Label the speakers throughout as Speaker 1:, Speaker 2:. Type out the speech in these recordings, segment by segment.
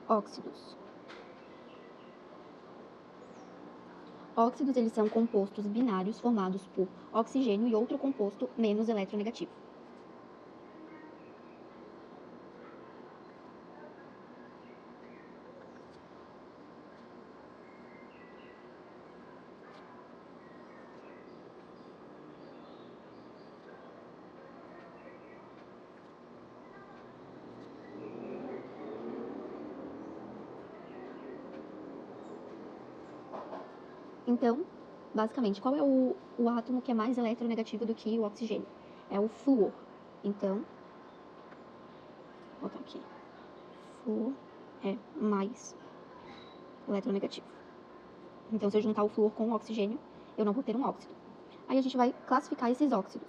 Speaker 1: Óxidos. Óxidos, eles são compostos binários formados por oxigênio e outro composto menos eletronegativo. Então, basicamente, qual é o átomo que é mais eletronegativo do que o oxigênio? É o flúor. Então, vou botar aqui. Flúor é mais eletronegativo. Então, se eu juntar o flúor com o oxigênio, eu não vou ter um óxido. Aí a gente vai classificar esses óxidos.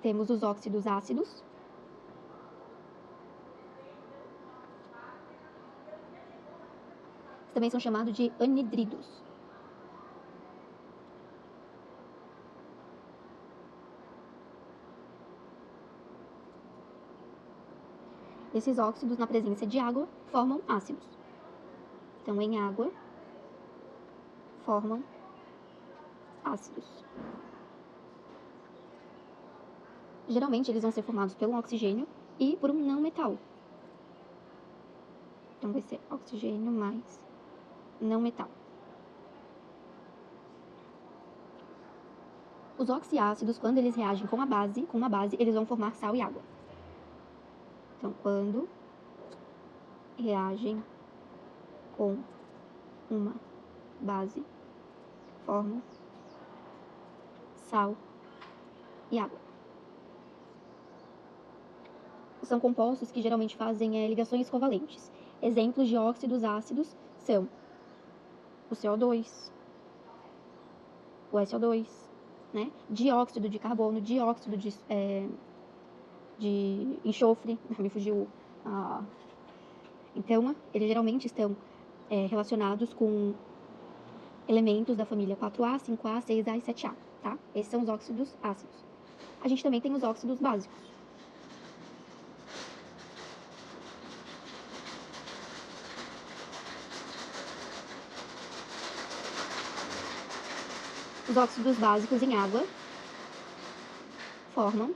Speaker 1: Temos os óxidos ácidos. Também são chamados de anidridos. Esses óxidos, na presença de água, formam ácidos. Então, em água, formam ácidos. Geralmente, eles vão ser formados pelo oxigênio e por um não metal. Então, vai ser oxigênio mais não metal. Os oxiácidos, quando eles reagem com uma base, eles vão formar sal e água. Então, quando reagem com uma base, formam sal e água. São compostos que geralmente fazem ligações covalentes. Exemplos de óxidos ácidos são o CO2, o SO2, né? Dióxido de carbono, dióxido de enxofre, me fugiu. Então, eles geralmente estão relacionados com elementos da família 4A, 5A, 6A e 7A, tá? Esses são os óxidos ácidos. A gente também tem os óxidos básicos. Os óxidos básicos em água formam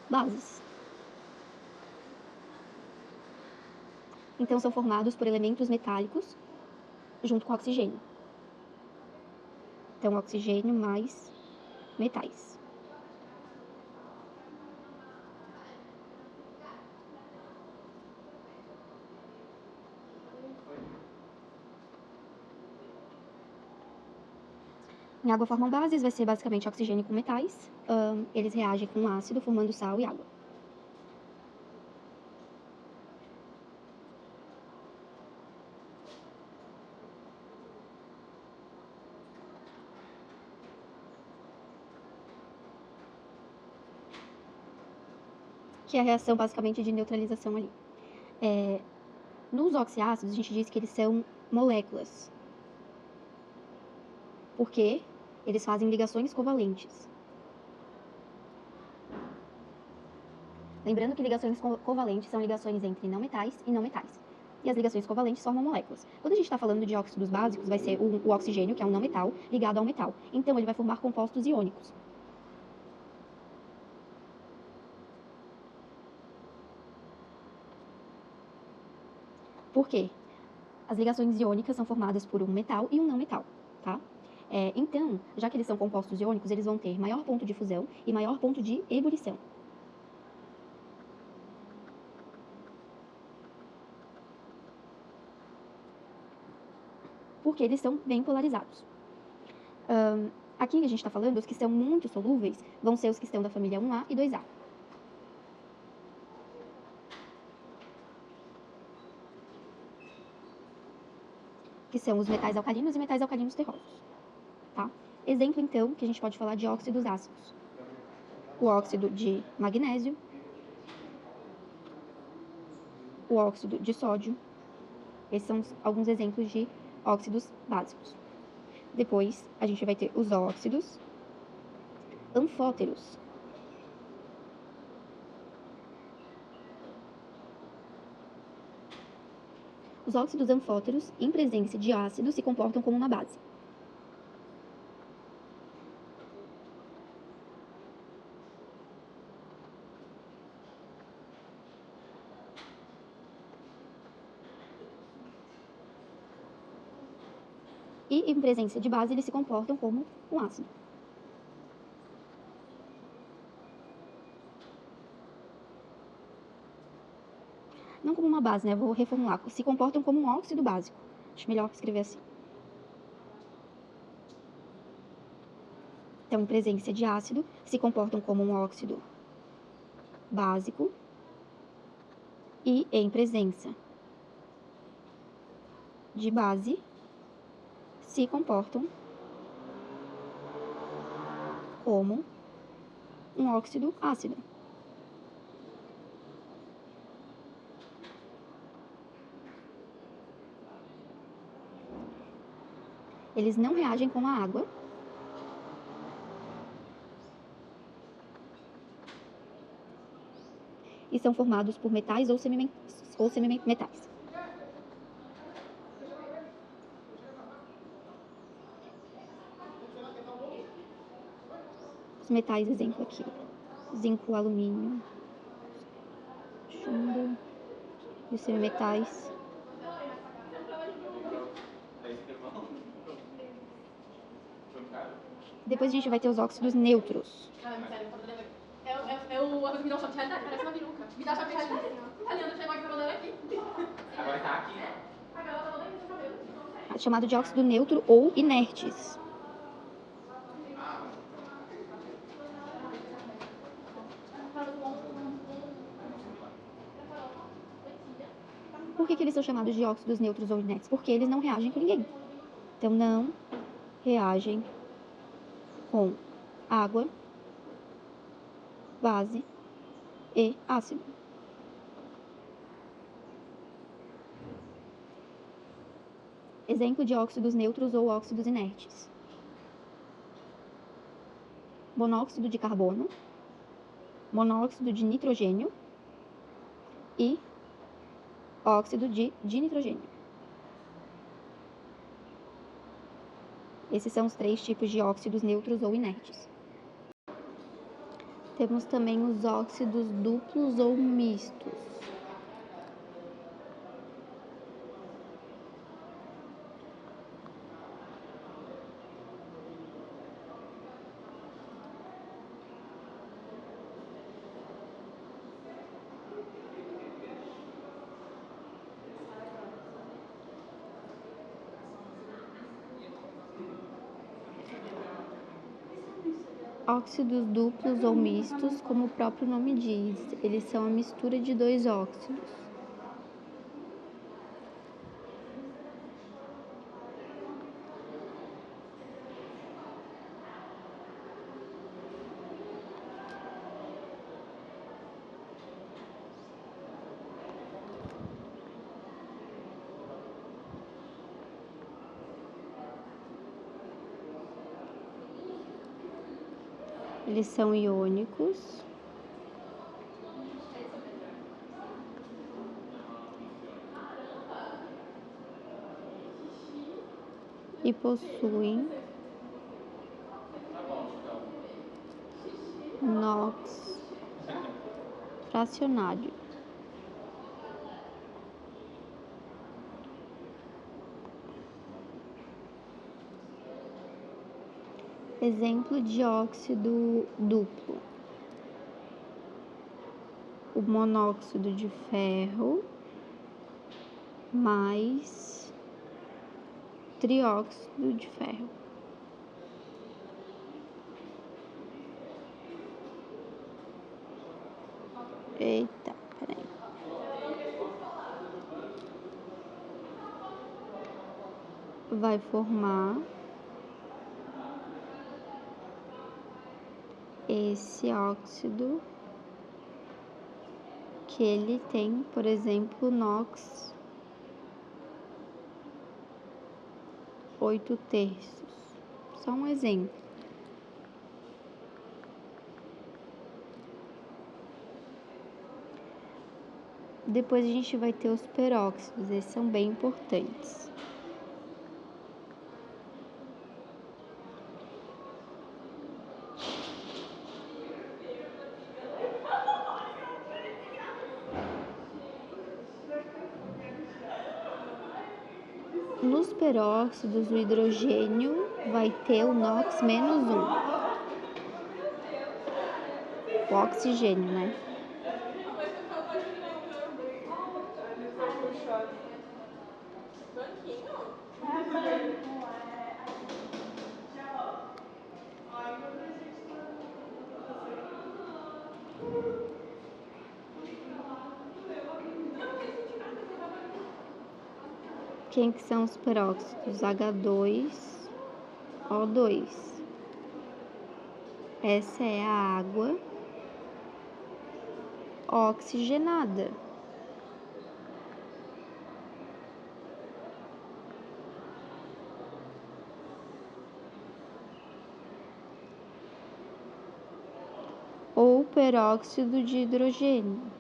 Speaker 1: bases. Então, são formados por elementos metálicos junto com oxigênio. Então, oxigênio mais metais. Em água formam bases, vai ser basicamente oxigênio com metais. Eles reagem com ácido, formando sal e água. Que é a reação basicamente de neutralização ali. Nos oxiácidos, a gente diz que eles são moléculas, porque eles fazem ligações covalentes. Lembrando que ligações covalentes são ligações entre não metais e não metais. E as ligações covalentes formam moléculas. Quando a gente está falando de óxidos básicos, vai ser o oxigênio, que é um não metal, ligado ao metal. Então, ele vai formar compostos iônicos. Por quê? As ligações iônicas são formadas por um metal e um não metal, tá? Então, já que eles são compostos iônicos, eles vão ter maior ponto de fusão e maior ponto de ebulição. Porque eles são bem polarizados. Aqui a gente está falando, os que são muito solúveis vão ser os que estão da família 1A e 2A. Que são os metais alcalinos e metais alcalinos terrosos, tá? Exemplo, então, que a gente pode falar de óxidos ácidos. O óxido de magnésio, o óxido de sódio. Esses são alguns exemplos de óxidos básicos. Depois, a gente vai ter os óxidos anfóteros. Os óxidos anfóteros, em presença de ácido, se comportam como uma base. E, em presença de base, eles se comportam como um ácido. Não como uma base, né? Vou reformular. Se comportam como um óxido básico. Acho melhor escrever assim. Então, em presença de ácido, se comportam como um óxido básico. E, em presença de base, se comportam como um óxido ácido. Eles não reagem com a água. E são formados por metais ou semimetais. Os metais, exemplo aqui: zinco, alumínio, chumbo. E os semimetais. Depois a gente vai ter os óxidos neutros.
Speaker 2: Me dá um choque de realidade, parece uma peruca. Me dá choque de realidade. A Leandra chegou aqui trabalhando aqui. Agora tá aqui. Agora ela tá toda aqui no cabelo.
Speaker 1: Chamado de óxido neutro ou inertes. Por que eles são chamados de óxidos neutros ou inertes? Porque eles não reagem com ninguém. Então, não reagem com água, base e ácido. Exemplo de óxidos neutros ou óxidos inertes: monóxido de carbono, monóxido de nitrogênio e óxido de dinitrogênio. Esses são os 3 tipos de óxidos neutros ou inertes. Temos também os óxidos duplos ou mistos. Óxidos duplos ou mistos, como o próprio nome diz, eles são a mistura de 2 óxidos. Eles são iônicos e possuem NOx fracionário. Exemplo de óxido duplo: o monóxido de ferro mais trióxido de ferro. Eita, peraí. Vai formar esse óxido que ele tem, por exemplo, NOx 8/3. Só um exemplo. Depois a gente vai ter os peróxidos, esses são bem importantes. Nos peróxidos, o hidrogênio vai ter o NOx-1, o oxigênio, né? Quem que são os peróxidos? H2O2. Essa é a água oxigenada. Ou peróxido de hidrogênio.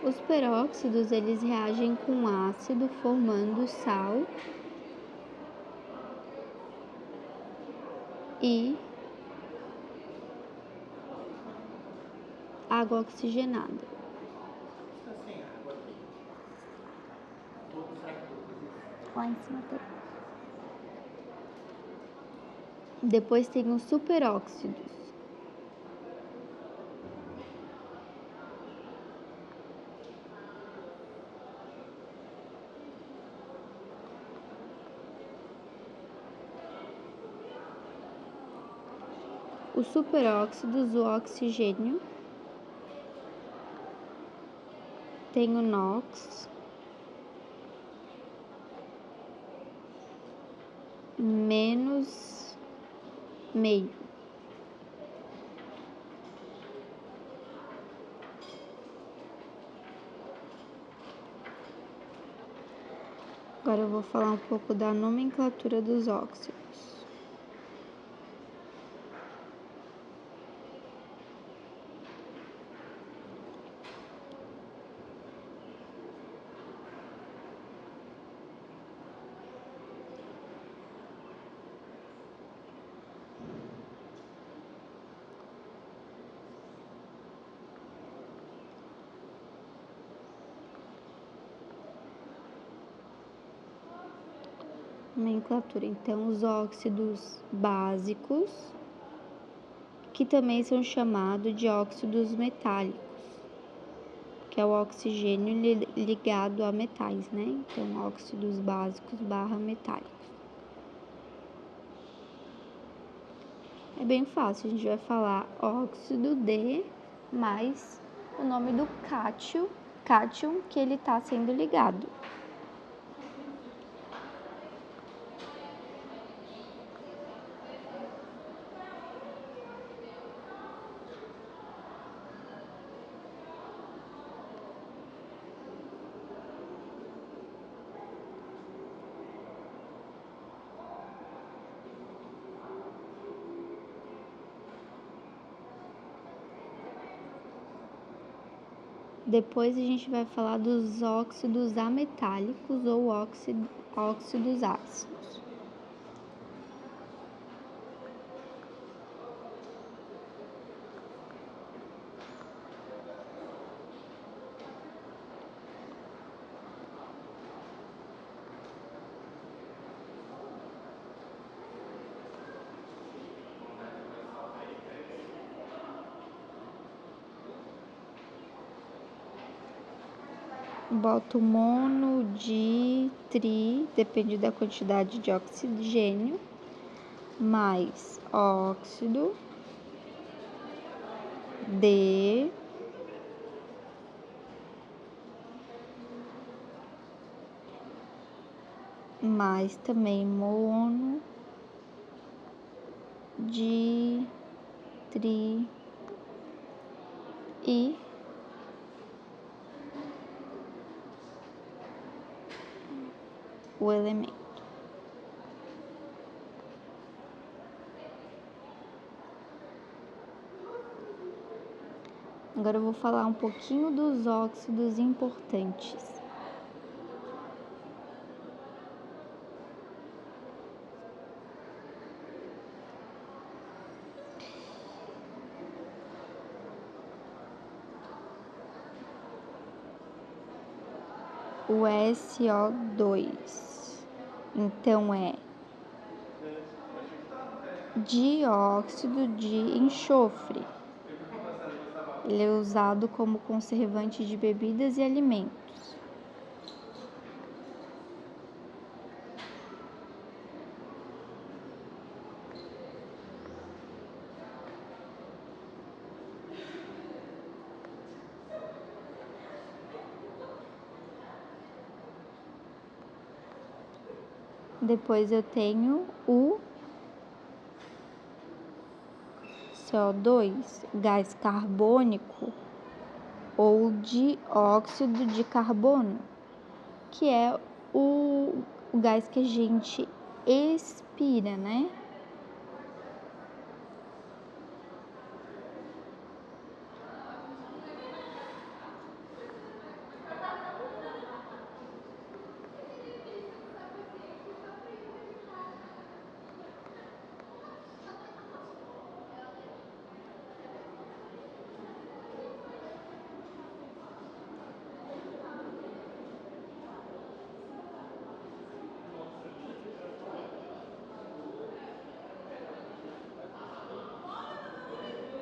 Speaker 1: Os peróxidos, eles reagem com ácido, formando sal e água oxigenada. Lá em cima tem. Depois tem os superóxidos. Os superóxidos, o oxigênio, tem o NOx, -meio. Agora eu vou falar um pouco da nomenclatura dos óxidos. Nomenclatura, então, os óxidos básicos, que também são chamados de óxidos metálicos, que é o oxigênio ligado a metais, né? Então, óxidos básicos / metálicos. É bem fácil, a gente vai falar óxido de mais o nome do cátion que ele está sendo ligado. Depois a gente vai falar dos óxidos ametálicos ou óxidos ácidos. Boto mono, di, tri, depende da quantidade de oxigênio, mais óxido de mais também mono, di, tri, e o elemento. Agora eu vou falar um pouquinho dos óxidos importantes. O SO2, então é dióxido de enxofre. Ele é usado como conservante de bebidas e alimentos. Depois eu tenho o CO2, gás carbônico ou dióxido de carbono, que é o gás que a gente expira, né?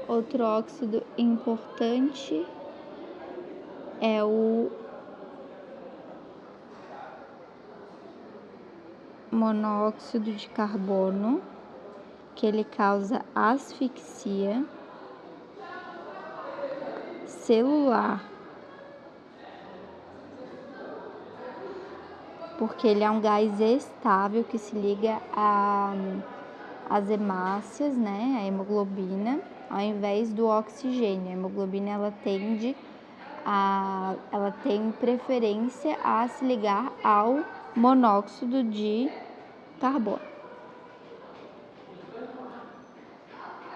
Speaker 1: Outro óxido importante é o monóxido de carbono, que ele causa asfixia celular, porque ele é um gás estável que se liga às hemácias, né, a hemoglobina, ao invés do oxigênio. A hemoglobina ela tem preferência a se ligar ao monóxido de carbono.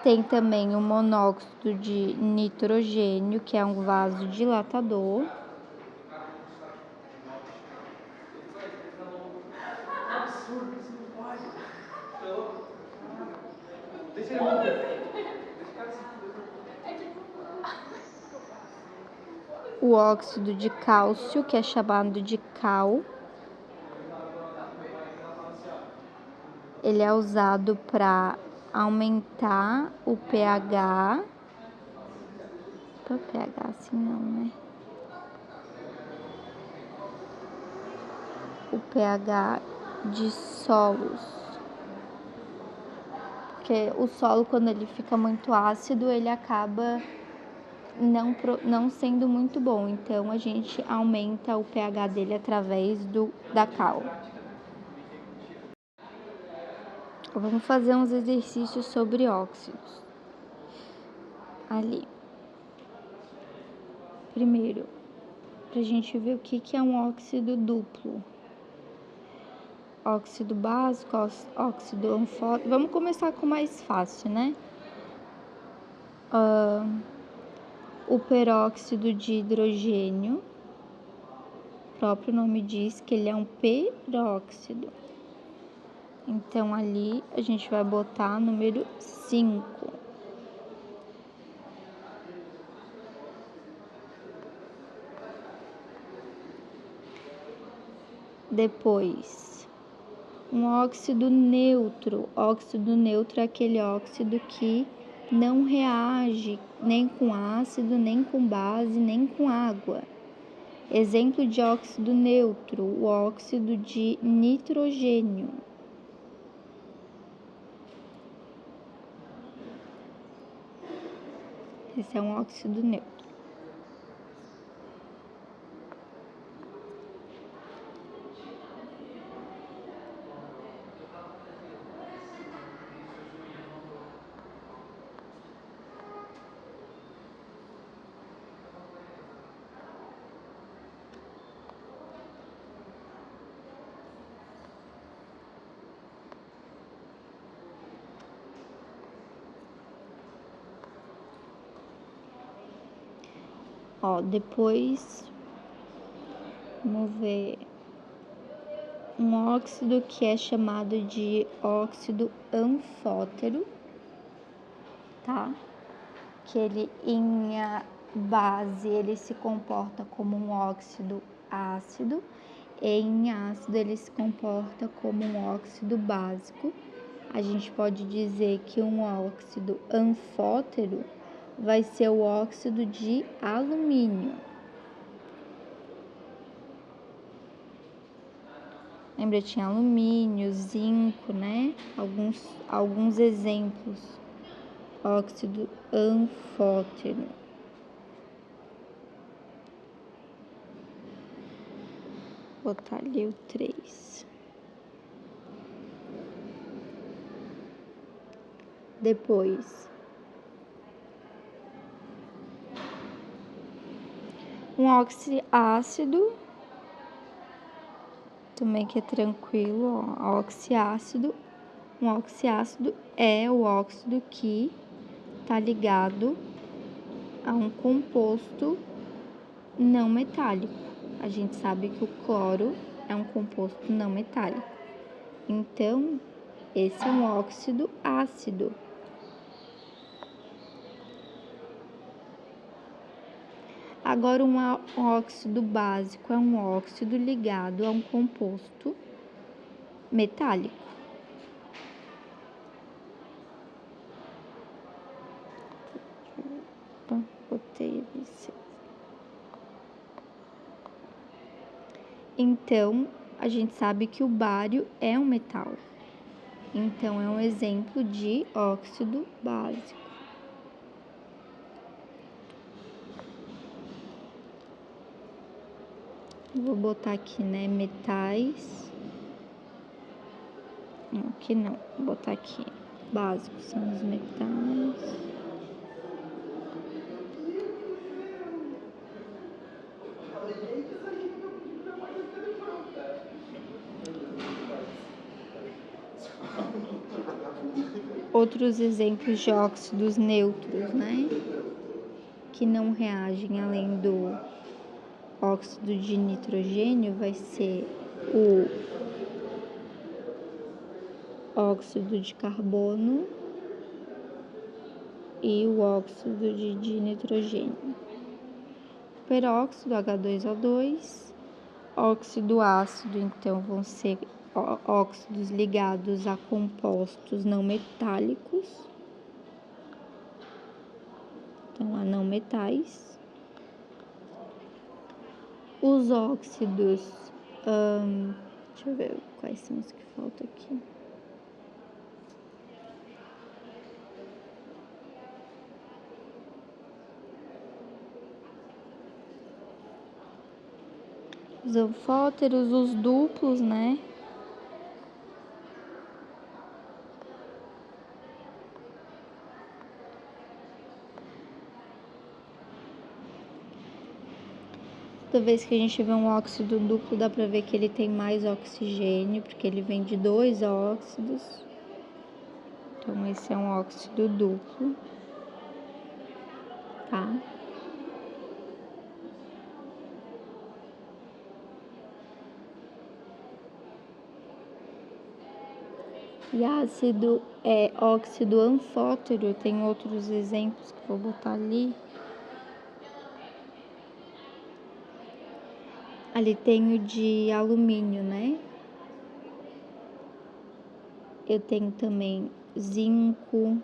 Speaker 1: Tem também o monóxido de nitrogênio, que é um vasodilatador.
Speaker 3: Absurdo, isso não pode. Deixa ele morrer. Deixa o cara se fuder.
Speaker 1: O óxido de cálcio, que é chamado de cal, ele é usado para aumentar o pH. O pH assim não, né? O pH de solos. Porque o solo, quando ele fica muito ácido, ele acaba não sendo muito bom. Então, a gente aumenta o pH dele através da cal. Vamos fazer uns exercícios sobre óxidos. Ali. Primeiro, pra gente ver o que é um óxido duplo. Óxido básico, óxido anfórico. Vamos começar com o mais fácil, né? O peróxido de hidrogênio. O próprio nome diz que ele é um peróxido. Então, ali a gente vai botar número 5. Depois, um óxido neutro. Óxido neutro é aquele óxido que não reage nem com ácido, nem com base, nem com água. Exemplo de óxido neutro, o óxido de nitrogênio. Esse é um óxido neutro. Ó, depois, vamos ver, um óxido que é chamado de óxido anfótero, tá? Que ele, em base, ele se comporta como um óxido ácido, e em ácido ele se comporta como um óxido básico. A gente pode dizer que um óxido anfótero vai ser o óxido de alumínio. Lembra, tinha alumínio, zinco, né? Alguns exemplos. Óxido anfótero. Vou botar ali o 3. Depois, um oxiácido, também que é tranquilo, ó, oxiácido. Um oxiácido é o óxido que está ligado a um composto não metálico. A gente sabe que o cloro é um composto não metálico. Então, esse é um óxido ácido. Agora, um óxido básico é um óxido ligado a um composto metálico. Botei ali. Então, a gente sabe que o bário é um metal. Então, é um exemplo de óxido básico. Vou botar aqui, né, metais. Não, aqui não. Vou botar aqui. Básicos são os metais. Outros exemplos de óxidos neutros, né? Que não reagem além do óxido de nitrogênio vai ser o óxido de carbono e o óxido de nitrogênio. Peróxido, H2O2, óxido ácido, então vão ser óxidos ligados a compostos não metálicos, então a não metais. Os óxidos, deixa eu ver quais são os que faltam aqui. Os anfóteros, os duplos, né? Toda vez que a gente vê um óxido duplo, dá pra ver que ele tem mais oxigênio, porque ele vem de 2 óxidos. Então, esse é um óxido duplo, tá? E ácido óxido anfótero, tem outros exemplos que eu vou botar ali. Ali tem o de alumínio, né? Eu tenho também zinco.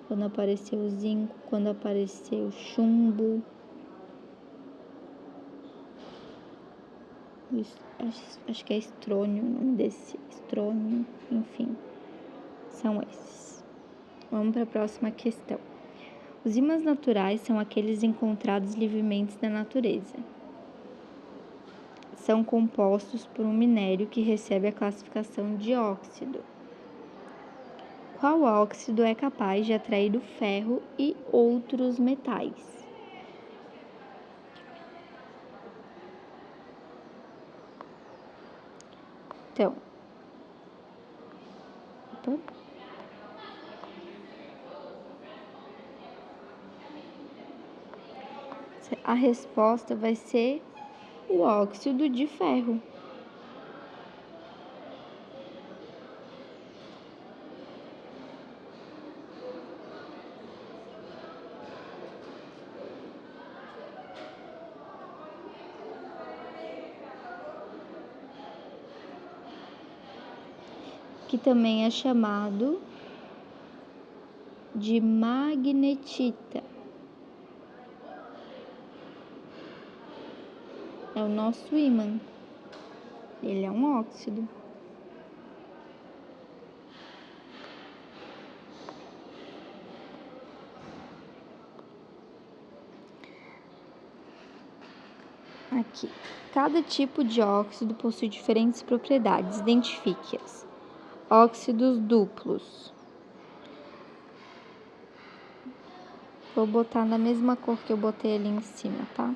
Speaker 1: Quando apareceu zinco, quando apareceu chumbo. Acho que é estrônio o nome desse. Estrônio, enfim. São esses. Vamos para a próxima questão. Os ímãs naturais são aqueles encontrados livremente na natureza. São compostos por um minério que recebe a classificação de óxido. Qual óxido é capaz de atrair o ferro e outros metais? Então, a resposta vai ser o óxido de ferro. Que também é chamado de magnetita. É o nosso ímã. Ele é um óxido. Aqui. Cada tipo de óxido possui diferentes propriedades. Identifique-as. Óxidos duplos. Vou botar na mesma cor que eu botei ali em cima, tá?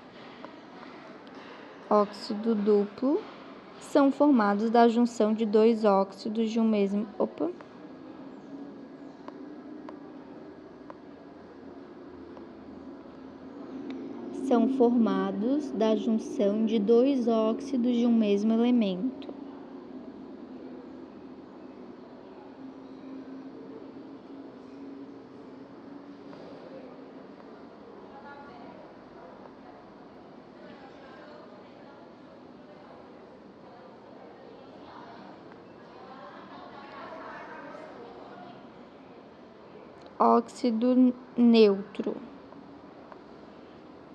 Speaker 1: Óxido duplo são formados da junção de dois óxidos de um mesmo... São formados da junção de dois óxidos de um mesmo elemento. Óxido neutro.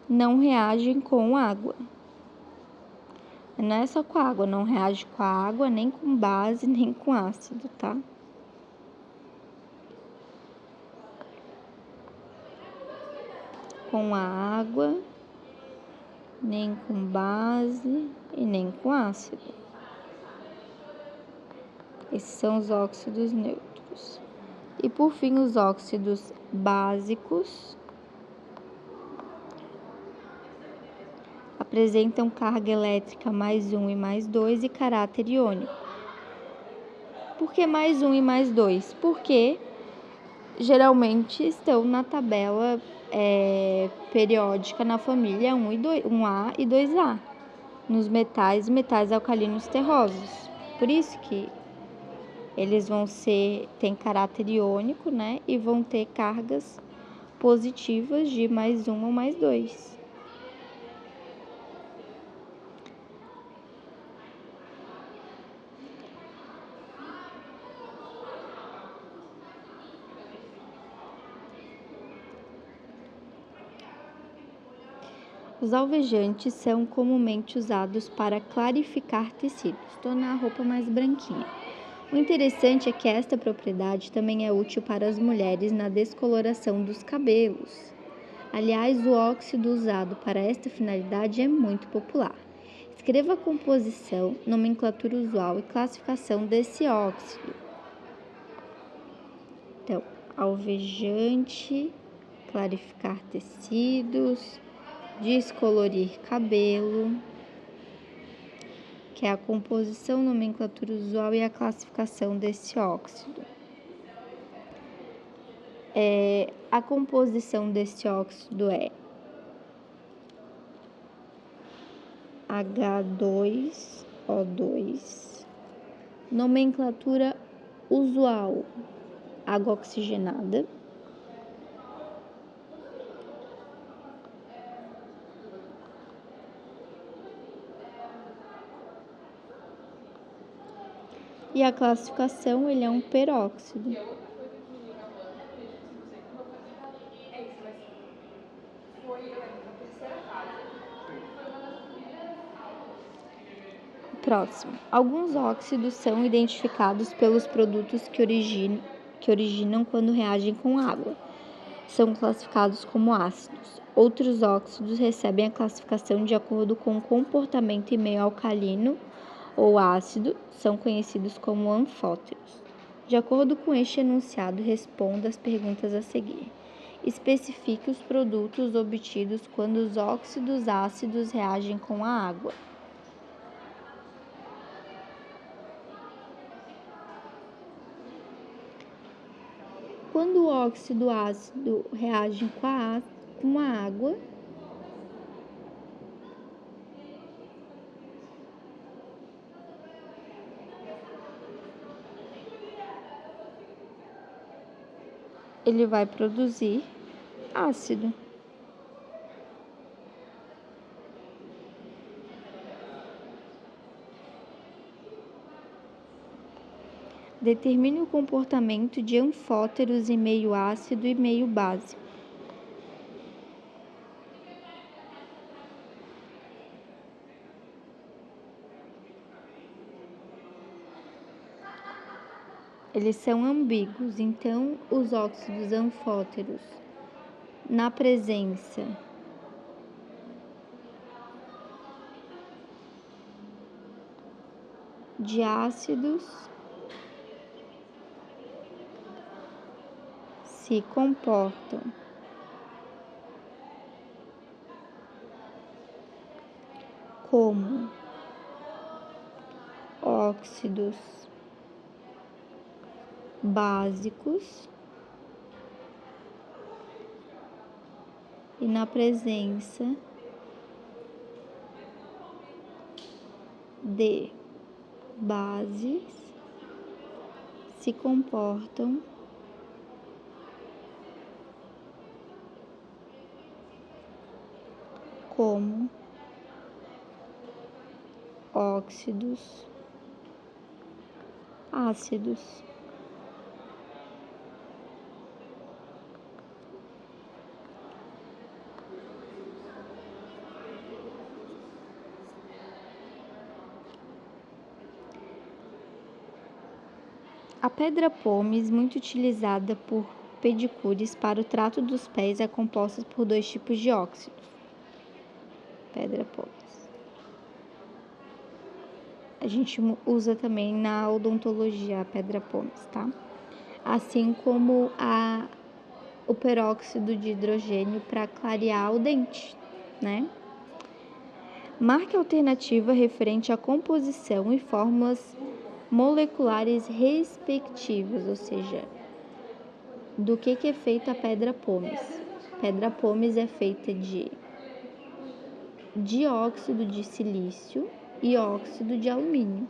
Speaker 1: Não reagem com água. Não é só com água, não reage com a água, nem com base, nem com ácido, tá? Com a água, nem com base e nem com ácido. Esses são os óxidos neutros. E por fim, os óxidos básicos apresentam carga elétrica +1 e +2 e caráter iônico. Por que +1 e +2? Porque geralmente estão na tabela periódica na família 1A e 2A, nos metais alcalinos terrosos. Por isso que eles têm caráter iônico, né? E vão ter cargas positivas de +1 ou +2. Os alvejantes são comumente usados para clarificar tecidos, tornar a roupa mais branquinha. O interessante é que esta propriedade também é útil para as mulheres na descoloração dos cabelos. Aliás, o óxido usado para esta finalidade é muito popular. Escreva a composição, nomenclatura usual e classificação desse óxido. Então, alvejante, clarificar tecidos, descolorir cabelo, que é a composição, nomenclatura usual e a classificação desse óxido. A composição desse óxido é H2O2, nomenclatura usual, água oxigenada. E a classificação, ele é um peróxido. Próximo. Alguns óxidos são identificados pelos produtos que originam quando reagem com água. São classificados como ácidos. Outros óxidos recebem a classificação de acordo com o comportamento em meio alcalino ou ácido, são conhecidos como anfóteros. De acordo com este enunciado, responda as perguntas a seguir. Especifique os produtos obtidos quando os óxidos ácidos reagem com a água. Quando o óxido ácido reage com a água, ele vai produzir ácido. Determine o comportamento de anfóteros em meio ácido e meio básico. Eles são ambíguos, então os óxidos anfóteros, na presença de ácidos, se comportam como óxidos básicos e na presença de bases se comportam como óxidos ácidos. A pedra pómez, muito utilizada por pedicures para o trato dos pés, é composta por 2 tipos de óxidos. Pedra pómez. A gente usa também na odontologia a pedra pómez, tá? Assim como o peróxido de hidrogênio para clarear o dente, né? Marque a alternativa referente à composição e fórmulas moleculares respectivas, ou seja, do que é feita a pedra pómez. Pedra pómez é feita de dióxido de silício e óxido de alumínio.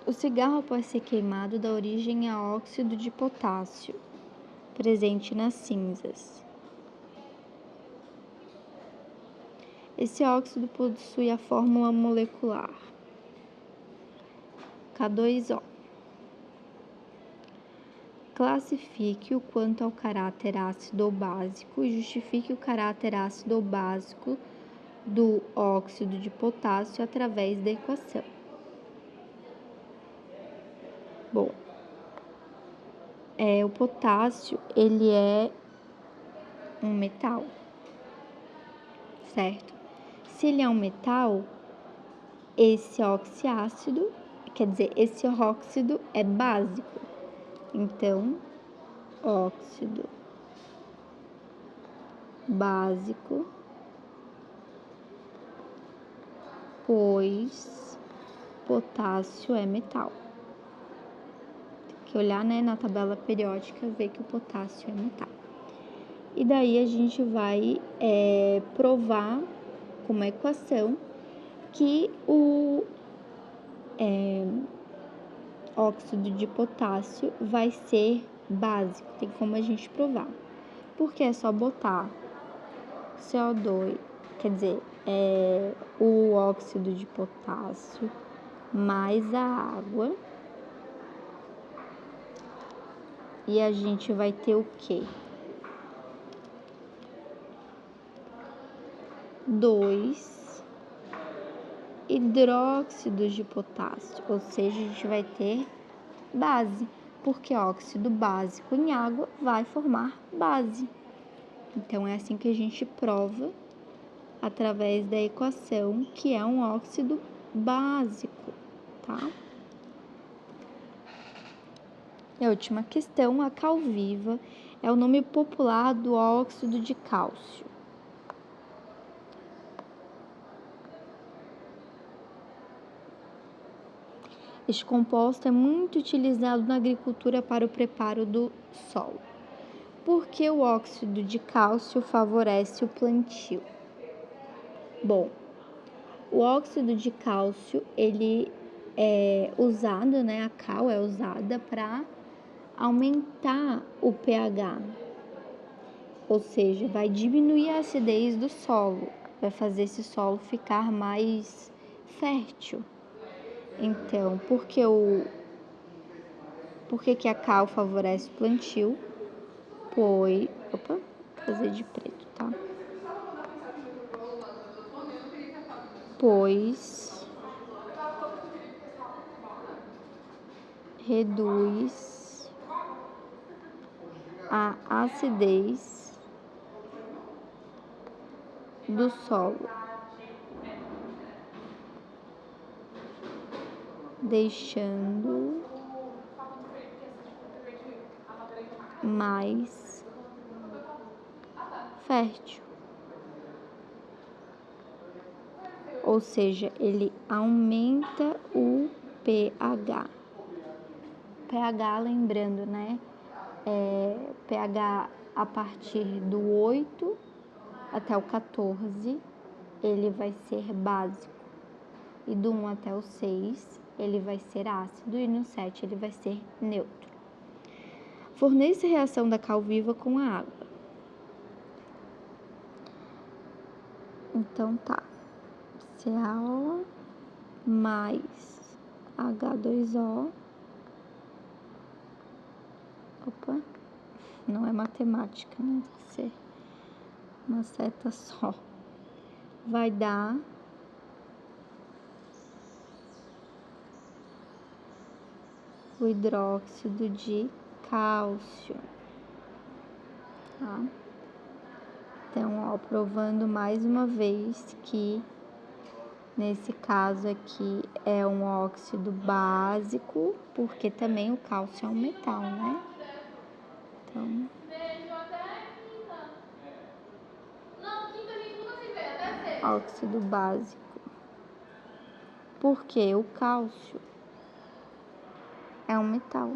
Speaker 1: O cigarro, após ser queimado, dá origem a óxido de potássio, presente nas cinzas. Esse óxido possui a fórmula molecular K2O. Classifique-o quanto ao caráter ácido ou básico e justifique o caráter ácido ou básico do óxido de potássio através da equação. Bom, o potássio, ele é um metal, certo? Se ele é um metal, esse oxiácido, quer dizer, esse óxido é básico. Então, óxido básico, pois potássio é metal. Tem que olhar, né, na tabela periódica, ver que o potássio é metal. E daí a gente vai provar com uma equação que o óxido de potássio vai ser básico. Tem como a gente provar. Porque é só botar CO2, quer dizer, o óxido de potássio mais a água. E a gente vai ter o quê? 2 hidróxidos de potássio, ou seja, a gente vai ter base, porque óxido básico em água vai formar base. Então, é assim que a gente prova através da equação que é um óxido básico, tá? E a última questão, a calviva é o nome popular do óxido de cálcio. Este composto é muito utilizado na agricultura para o preparo do solo. Por que o óxido de cálcio favorece o plantio? Bom, o óxido de cálcio, ele é usado, né? A cal é usada para aumentar o pH, ou seja, vai diminuir a acidez do solo, vai fazer esse solo ficar mais fértil. Então, por que a cal favorece o plantio? Pois, vou fazer de preto, tá? Pois reduz a acidez do solo, deixando mais fértil. Ou seja, ele aumenta o pH. pH, lembrando, né? pH a partir do 8 até o 14, ele vai ser básico. E do 1 até o 6, ele vai ser ácido. E no 7, ele vai ser neutro. Forneça a reação da cal viva com a água. Então, tá. CaO mais H2O. Opa, não é matemática, né? Tem que ser uma seta só. Vai dar o hidróxido de cálcio, tá? Então, ó, provando mais uma vez que nesse caso aqui é um óxido básico, porque também o cálcio é um metal, né? Então, óxido básico. Porque o cálcio é um metal.